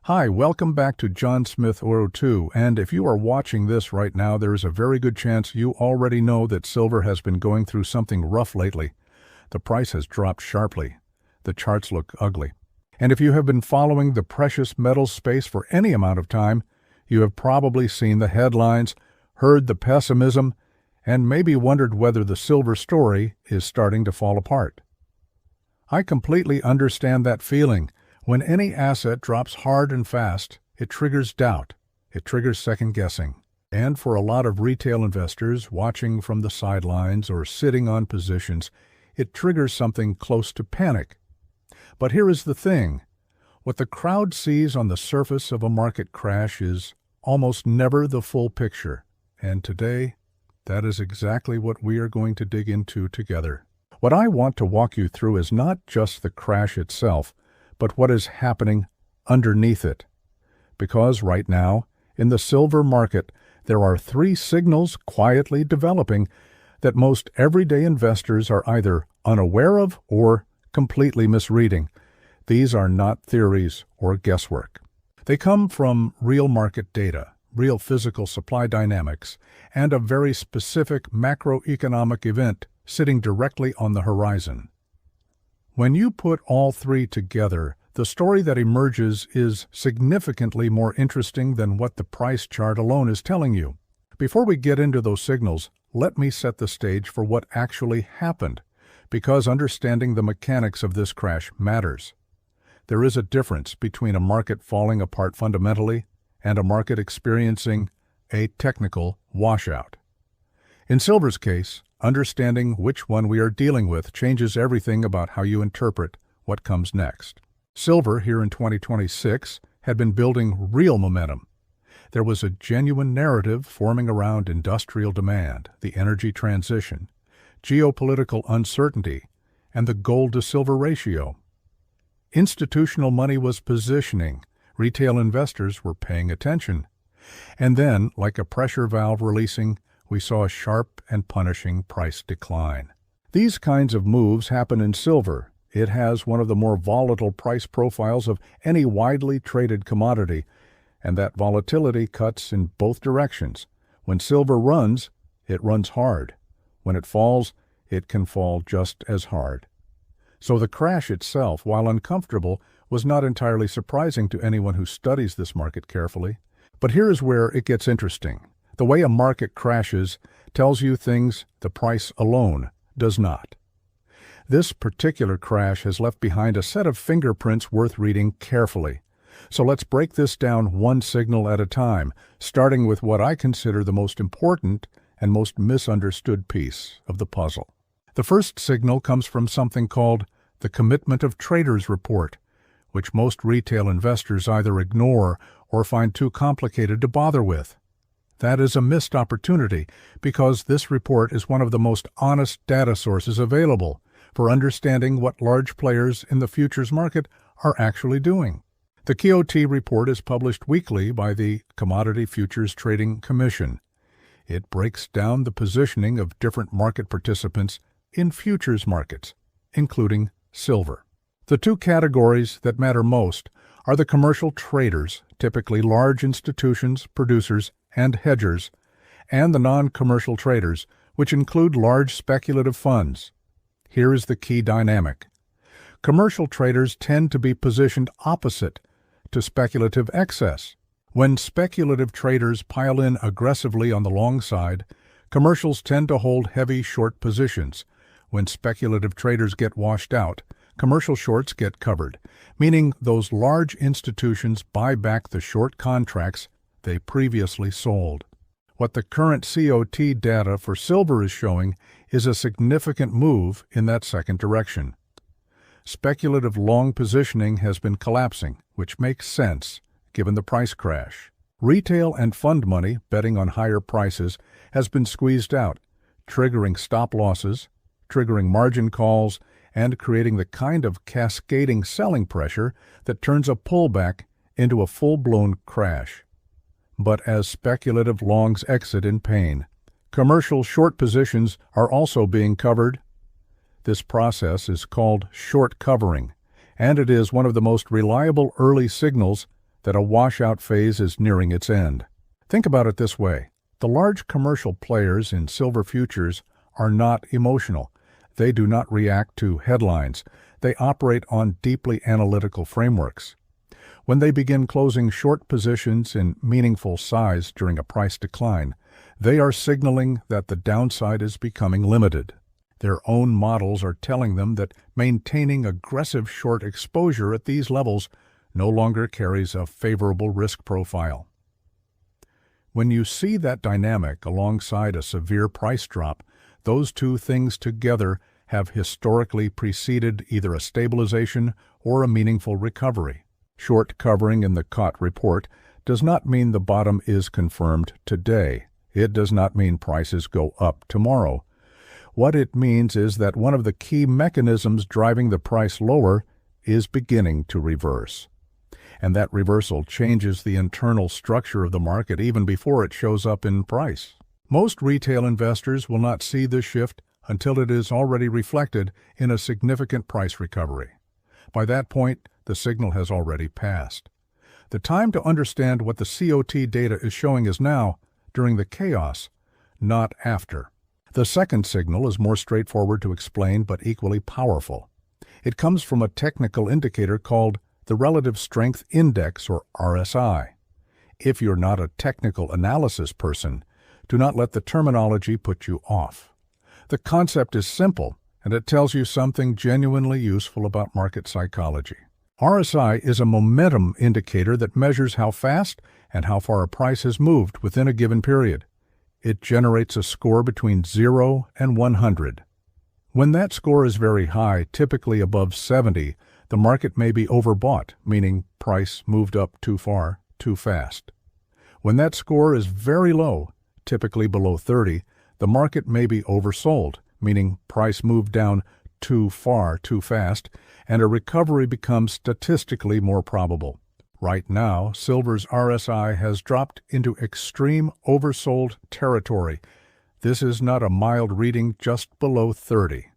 Hi, welcome back to John Smith Oro 2, and if you are watching this right now, there is a very good chance you already know that silver has been going through something rough lately. The price has dropped sharply. The charts look ugly. And if you have been following the precious metals space for any amount of time, you have probably seen the headlines, heard the pessimism, and maybe wondered whether the silver story is starting to fall apart. I completely understand that feeling. When any asset drops hard and fast, it triggers doubt. It triggers second-guessing. And for a lot of retail investors watching from the sidelines or sitting on positions, it triggers something close to panic. But here is the thing. What the crowd sees on the surface of a market crash is almost never the full picture. And today, that is exactly what we are going to dig into together. What I want to walk you through is not just the crash itself, but what is happening underneath it. Because right now, in the silver market, there are three signals quietly developing that most everyday investors are either unaware of or completely misreading. These are not theories or guesswork. They come from real market data, real physical supply dynamics, and a very specific macroeconomic event sitting directly on the horizon. When you put all three together, the story that emerges is significantly more interesting than what the price chart alone is telling you. Before we get into those signals, let me set the stage for what actually happened, because understanding the mechanics of this crash matters. There is a difference between a market falling apart fundamentally and a market experiencing a technical washout. In silver's case, understanding which one we are dealing with changes everything about how you interpret what comes next. Silver, here in 2026, had been building real momentum. There was a genuine narrative forming around industrial demand, the energy transition, geopolitical uncertainty, and the gold-to-silver ratio. Institutional money was positioning, retail investors were paying attention. And then, like a pressure valve releasing, we saw a sharp and punishing price decline. These kinds of moves happen in silver. It has one of the more volatile price profiles of any widely traded commodity, and that volatility cuts in both directions. When silver runs, it runs hard. When it falls, it can fall just as hard. So the crash itself, while uncomfortable, was not entirely surprising to anyone who studies this market carefully. But here is where it gets interesting. The way a market crashes tells you things the price alone does not. This particular crash has left behind a set of fingerprints worth reading carefully. So let's break this down one signal at a time, starting with what I consider the most important and most misunderstood piece of the puzzle. The first signal comes from something called the Commitment of Traders Report, which most retail investors either ignore or find too complicated to bother with. That is a missed opportunity because this report is one of the most honest data sources available for understanding what large players in the futures market are actually doing. The KOT report is published weekly by the Commodity Futures Trading Commission. It breaks down the positioning of different market participants in futures markets, including silver. The two categories that matter most are the commercial traders, typically large institutions, producers, and hedgers, and the non-commercial traders, which include large speculative funds. Here is the key dynamic. Commercial traders tend to be positioned opposite to speculative excess. When speculative traders pile in aggressively on the long side, commercials tend to hold heavy short positions. When speculative traders get washed out, commercial shorts get covered, meaning those large institutions buy back the short contracts they previously sold. What the current COT data for silver is showing is a significant move in that second direction. Speculative long positioning has been collapsing, which makes sense given the price crash. Retail and fund money betting on higher prices has been squeezed out, triggering stop losses, triggering margin calls, and creating the kind of cascading selling pressure that turns a pullback into a full-blown crash. But as speculative longs exit in pain, commercial short positions are also being covered. This process is called short covering, and it is one of the most reliable early signals that a washout phase is nearing its end. Think about it this way. The large commercial players in silver futures are not emotional. They do not react to headlines. They operate on deeply analytical frameworks. When they begin closing short positions in meaningful size during a price decline, they are signaling that the downside is becoming limited. Their own models are telling them that maintaining aggressive short exposure at these levels no longer carries a favorable risk profile. When you see that dynamic alongside a severe price drop, those two things together have historically preceded either a stabilization or a meaningful recovery. Short covering in the COT report does not mean the bottom is confirmed today. It does not mean prices go up tomorrow. What it means is that one of the key mechanisms driving the price lower is beginning to reverse. And that reversal changes the internal structure of the market even before it shows up in price. Most retail investors will not see this shift until it is already reflected in a significant price recovery. By that point, the signal has already passed. The time to understand what the COT data is showing is now, during the chaos, not after. The second signal is more straightforward to explain but equally powerful. It comes from a technical indicator called the Relative Strength Index, or RSI. If you're not a technical analysis person, do not let the terminology put you off. The concept is simple, and it tells you something genuinely useful about market psychology. RSI is a momentum indicator that measures how fast and how far a price has moved within a given period. It generates a score between 0 and 100. When that score is very high, typically above 70, the market may be overbought, meaning price moved up too far, too fast. When that score is very low, typically below 30, the market may be oversold, meaning price moved down too far, too fast, and a recovery becomes statistically more probable. Right now, silver's RSI has dropped into extreme oversold territory. This is not a mild reading just below 30.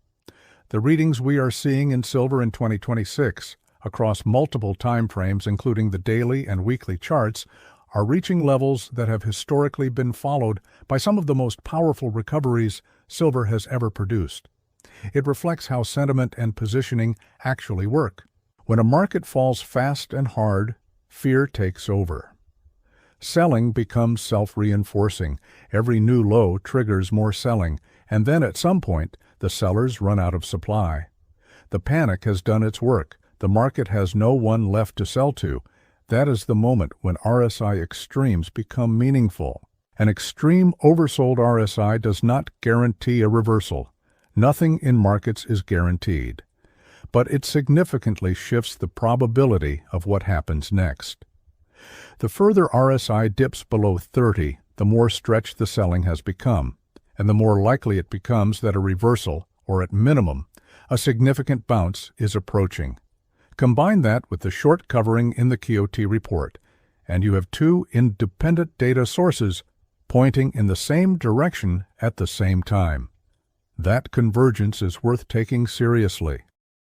The readings we are seeing in silver in 2026, across multiple time frames including the daily and weekly charts, are reaching levels that have historically been followed by some of the most powerful recoveries silver has ever produced. It reflects how sentiment and positioning actually work. When a market falls fast and hard, fear takes over. Selling becomes self-reinforcing. Every new low triggers more selling, and then at some point, the sellers run out of supply. The panic has done its work. The market has no one left to sell to. That is the moment when RSI extremes become meaningful. An extreme oversold RSI does not guarantee a reversal. Nothing in markets is guaranteed. But it significantly shifts the probability of what happens next. The further RSI dips below 30, the more stretched the selling has become, and the more likely it becomes that a reversal, or at minimum, a significant bounce is approaching. Combine that with the short covering in the COT report, and you have two independent data sources pointing in the same direction at the same time. That convergence is worth taking seriously.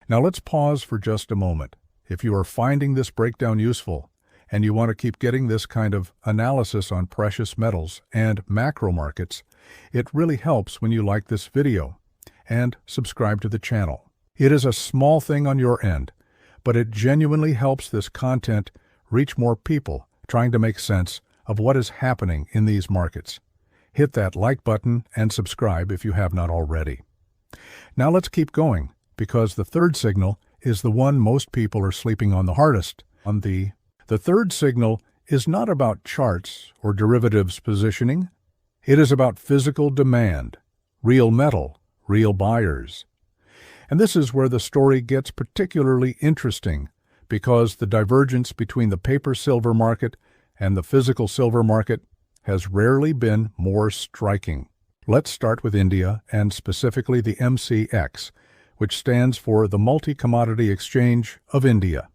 Now let's pause for just a moment. If you are finding this breakdown useful, and you want to keep getting this kind of analysis on precious metals and macro markets, it really helps when you like this video and subscribe to the channel. It is a small thing on your end, but it genuinely helps this content reach more people trying to make sense of what is happening in these markets. Hit that like button and subscribe if you have not already. Now let's keep going, because the third signal is the one most people are sleeping on the hardest. The third signal is not about charts or derivatives positioning. It is about physical demand, real metal, real buyers. And this is where the story gets particularly interesting, because the divergence between the paper silver market and the physical silver market has rarely been more striking. Let's start with India, and specifically the MCX, which stands for the Multi-Commodity Exchange of India.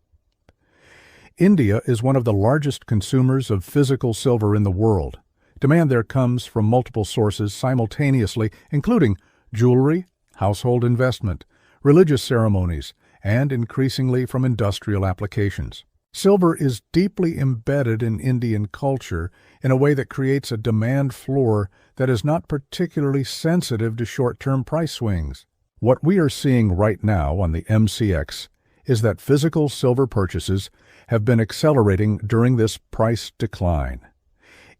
India is one of the largest consumers of physical silver in the world. Demand there comes from multiple sources simultaneously, including jewelry, household investment, religious ceremonies, and increasingly from industrial applications. Silver is deeply embedded in Indian culture in a way that creates a demand floor that is not particularly sensitive to short-term price swings. What we are seeing right now on the MCX is that physical silver purchases have been accelerating during this price decline.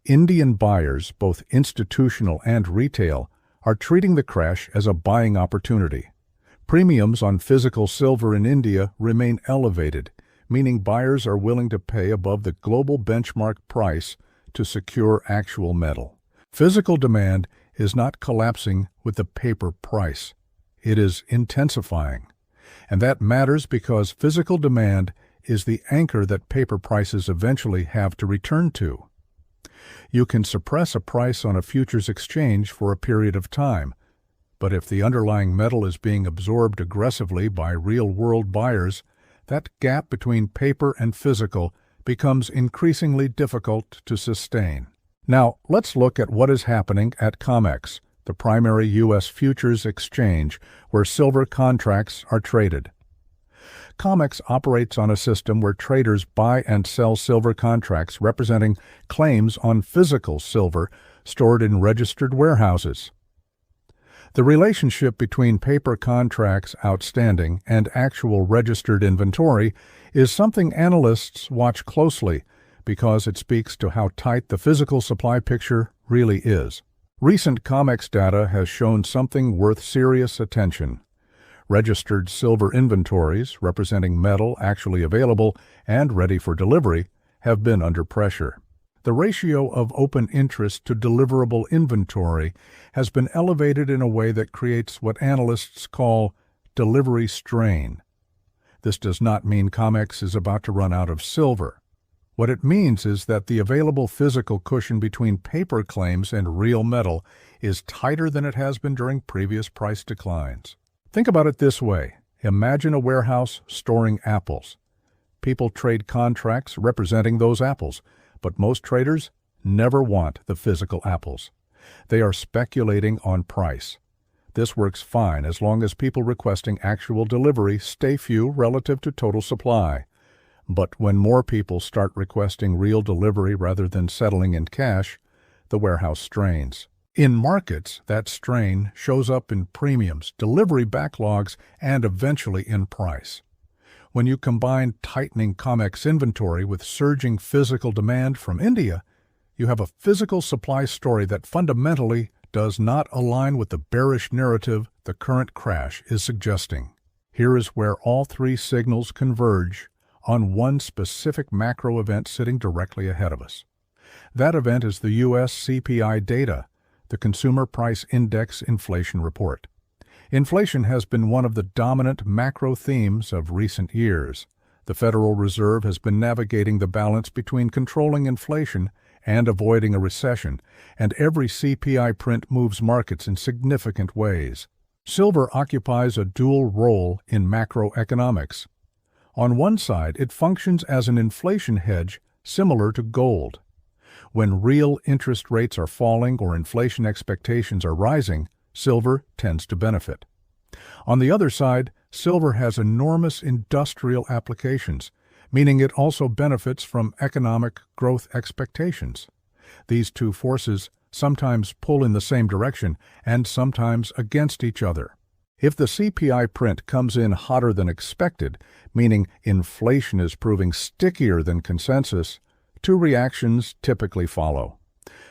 Indian buyers, both institutional and retail, are treating the crash as a buying opportunity. Premiums on physical silver in India remain elevated, meaning buyers are willing to pay above the global benchmark price to secure actual metal. Physical demand is not collapsing with the paper price. It is intensifying. And that matters because physical demand is the anchor that paper prices eventually have to return to. You can suppress a price on a futures exchange for a period of time, but if the underlying metal is being absorbed aggressively by real-world buyers, that gap between paper and physical becomes increasingly difficult to sustain. Now, let's look at what is happening at Comex, the primary U.S. futures exchange where silver contracts are traded. Comex operates on a system where traders buy and sell silver contracts representing claims on physical silver stored in registered warehouses. The relationship between paper contracts outstanding and actual registered inventory is something analysts watch closely because it speaks to how tight the physical supply picture really is. Recent Comex data has shown something worth serious attention. Registered silver inventories, representing metal actually available and ready for delivery, have been under pressure. The ratio of open interest to deliverable inventory has been elevated in a way that creates what analysts call delivery strain. This does not mean Comex is about to run out of silver. What it means is that the available physical cushion between paper claims and real metal is tighter than it has been during previous price declines. Think about it this way. Imagine a warehouse storing apples. People trade contracts representing those apples, but most traders never want the physical apples. They are speculating on price. This works fine as long as people requesting actual delivery stay few relative to total supply. But when more people start requesting real delivery rather than settling in cash, the warehouse strains. In markets, that strain shows up in premiums, delivery backlogs, and eventually in price. When you combine tightening Comex inventory with surging physical demand from India, you have a physical supply story that fundamentally does not align with the bearish narrative the current crash is suggesting. Here is where all three signals converge on one specific macro event sitting directly ahead of us. That event is the U.S. CPI data, the Consumer Price Index Inflation Report. Inflation has been one of the dominant macro themes of recent years. The Federal Reserve has been navigating the balance between controlling inflation and avoiding a recession, and every CPI print moves markets in significant ways. Silver occupies a dual role in macroeconomics. On one side, it functions as an inflation hedge similar to gold. When real interest rates are falling or inflation expectations are rising, silver tends to benefit. On the other side, silver has enormous industrial applications, meaning it also benefits from economic growth expectations. These two forces sometimes pull in the same direction and sometimes against each other. If the CPI print comes in hotter than expected, meaning inflation is proving stickier than consensus, two reactions typically follow.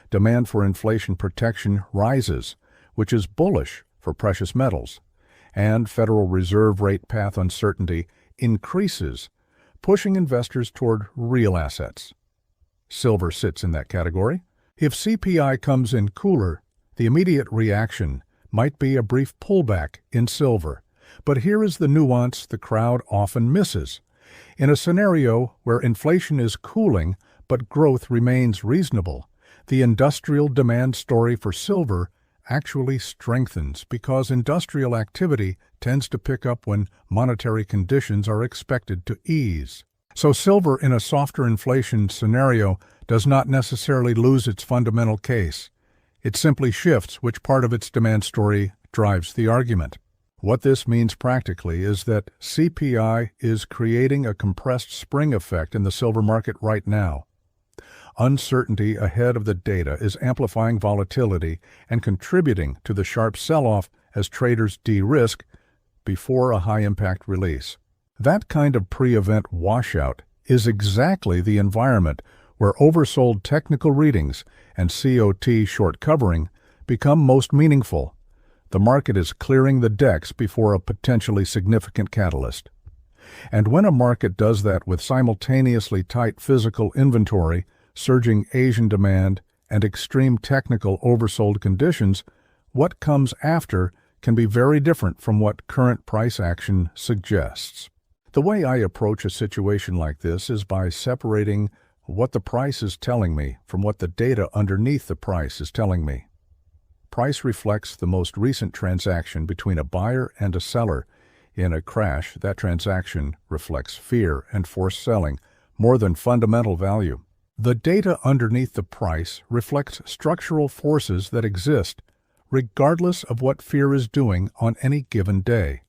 Demand for inflation protection rises, which is bullish for precious metals, and Federal Reserve rate path uncertainty increases, pushing investors toward real assets. Silver sits in that category. If CPI comes in cooler, the immediate reaction might be a brief pullback in silver. But here is the nuance the crowd often misses. In a scenario where inflation is cooling but growth remains reasonable, the industrial demand story for silver actually strengthens because industrial activity tends to pick up when monetary conditions are expected to ease. So silver in a softer inflation scenario does not necessarily lose its fundamental case. It simply shifts which part of its demand story drives the argument. What this means practically is that CPI is creating a compressed spring effect in the silver market right now. Uncertainty ahead of the data is amplifying volatility and contributing to the sharp sell-off as traders de-risk before a high-impact release. That kind of pre-event washout is exactly the environment where oversold technical readings and COT short covering become most meaningful. The market is clearing the decks before a potentially significant catalyst. And when a market does that with simultaneously tight physical inventory, surging Asian demand, and extreme technical oversold conditions, what comes after can be very different from what current price action suggests. The way I approach a situation like this is by separating what the price is telling me from what the data underneath the price is telling me. Price reflects the most recent transaction between a buyer and a seller. In a crash, that transaction reflects fear and forced selling more than fundamental value. The data underneath the price reflects structural forces that exist, regardless of what fear is doing on any given day.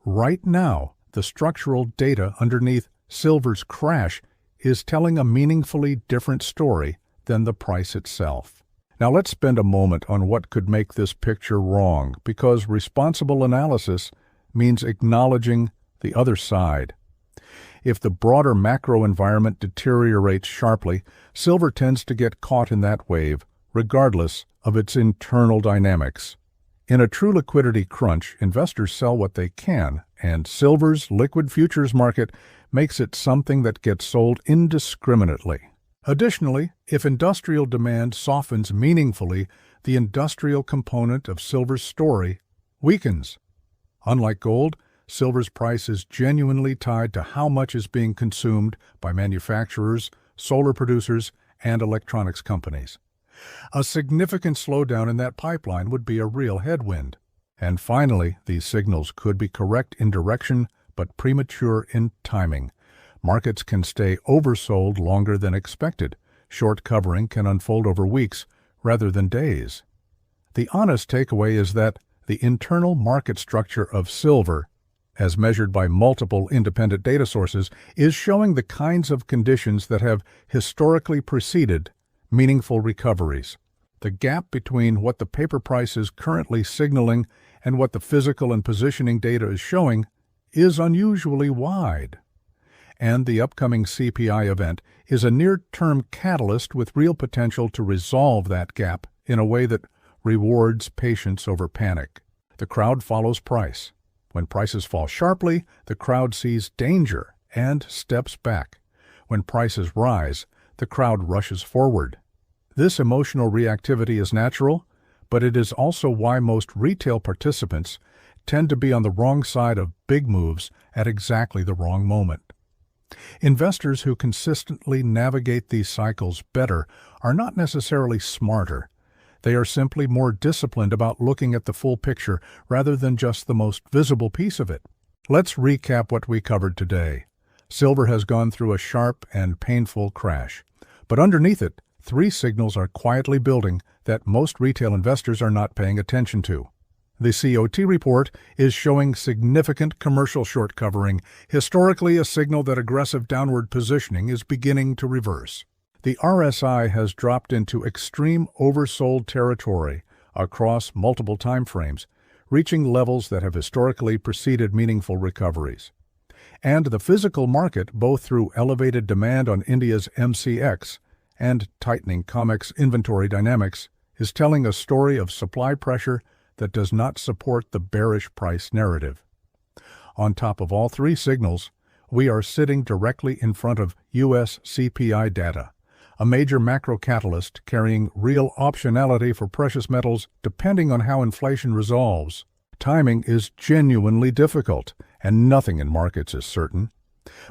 Right now, the structural data underneath silver's crash is telling a meaningfully different story than the price itself. Now let's spend a moment on what could make this picture wrong, because responsible analysis means acknowledging the other side. If the broader macro environment deteriorates sharply, silver tends to get caught in that wave, regardless of its internal dynamics. In a true liquidity crunch, investors sell what they can, and silver's liquid futures market makes it something that gets sold indiscriminately. Additionally, if industrial demand softens meaningfully, the industrial component of silver's story weakens. Unlike gold, silver's price is genuinely tied to how much is being consumed by manufacturers, solar producers, and electronics companies. A significant slowdown in that pipeline would be a real headwind. And finally, these signals could be correct in direction but premature in timing. Markets can stay oversold longer than expected. Short covering can unfold over weeks rather than days. The honest takeaway is that the internal market structure of silver, as measured by multiple independent data sources, is showing the kinds of conditions that have historically preceded meaningful recoveries. The gap between what the paper price is currently signaling and what the physical and positioning data is showing is unusually wide. And the upcoming CPI event is a near-term catalyst with real potential to resolve that gap in a way that rewards patience over panic. The crowd follows price. When prices fall sharply, the crowd sees danger and steps back. When prices rise, the crowd rushes forward. This emotional reactivity is natural, but it is also why most retail participants tend to be on the wrong side of big moves at exactly the wrong moment. Investors who consistently navigate these cycles better are not necessarily smarter. They are simply more disciplined about looking at the full picture rather than just the most visible piece of it. Let's recap what we covered today. Silver has gone through a sharp and painful crash, but underneath it, three signals are quietly building that most retail investors are not paying attention to. The COT report is showing significant commercial short covering, historically a signal that aggressive downward positioning is beginning to reverse. The RSI has dropped into extreme oversold territory across multiple timeframes, reaching levels that have historically preceded meaningful recoveries. And the physical market, both through elevated demand on India's MCX and tightening Comex inventory dynamics, is telling a story of supply pressure that does not support the bearish price narrative. On top of all three signals, we are sitting directly in front of U.S. CPI data, a major macro catalyst carrying real optionality for precious metals depending on how inflation resolves. Timing is genuinely difficult, and nothing in markets is certain.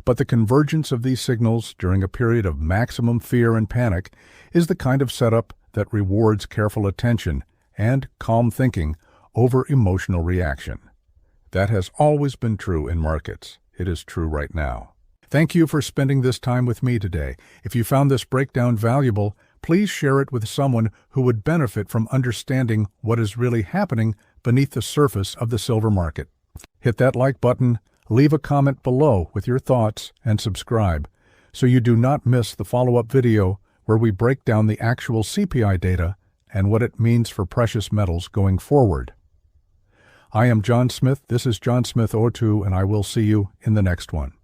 But the convergence of these signals during a period of maximum fear and panic is the kind of setup that rewards careful attention and calm thinking over emotional reaction. That has always been true in markets. It is true right now. Thank you for spending this time with me today. If you found this breakdown valuable, please share it with someone who would benefit from understanding what is really happening beneath the surface of the silver market. Hit that like button, leave a comment below with your thoughts, and subscribe so you do not miss the follow-up video where we break down the actual CPI data and what it means for precious metals going forward. I am John Smith, this is John Smith 02, and I will see you in the next one.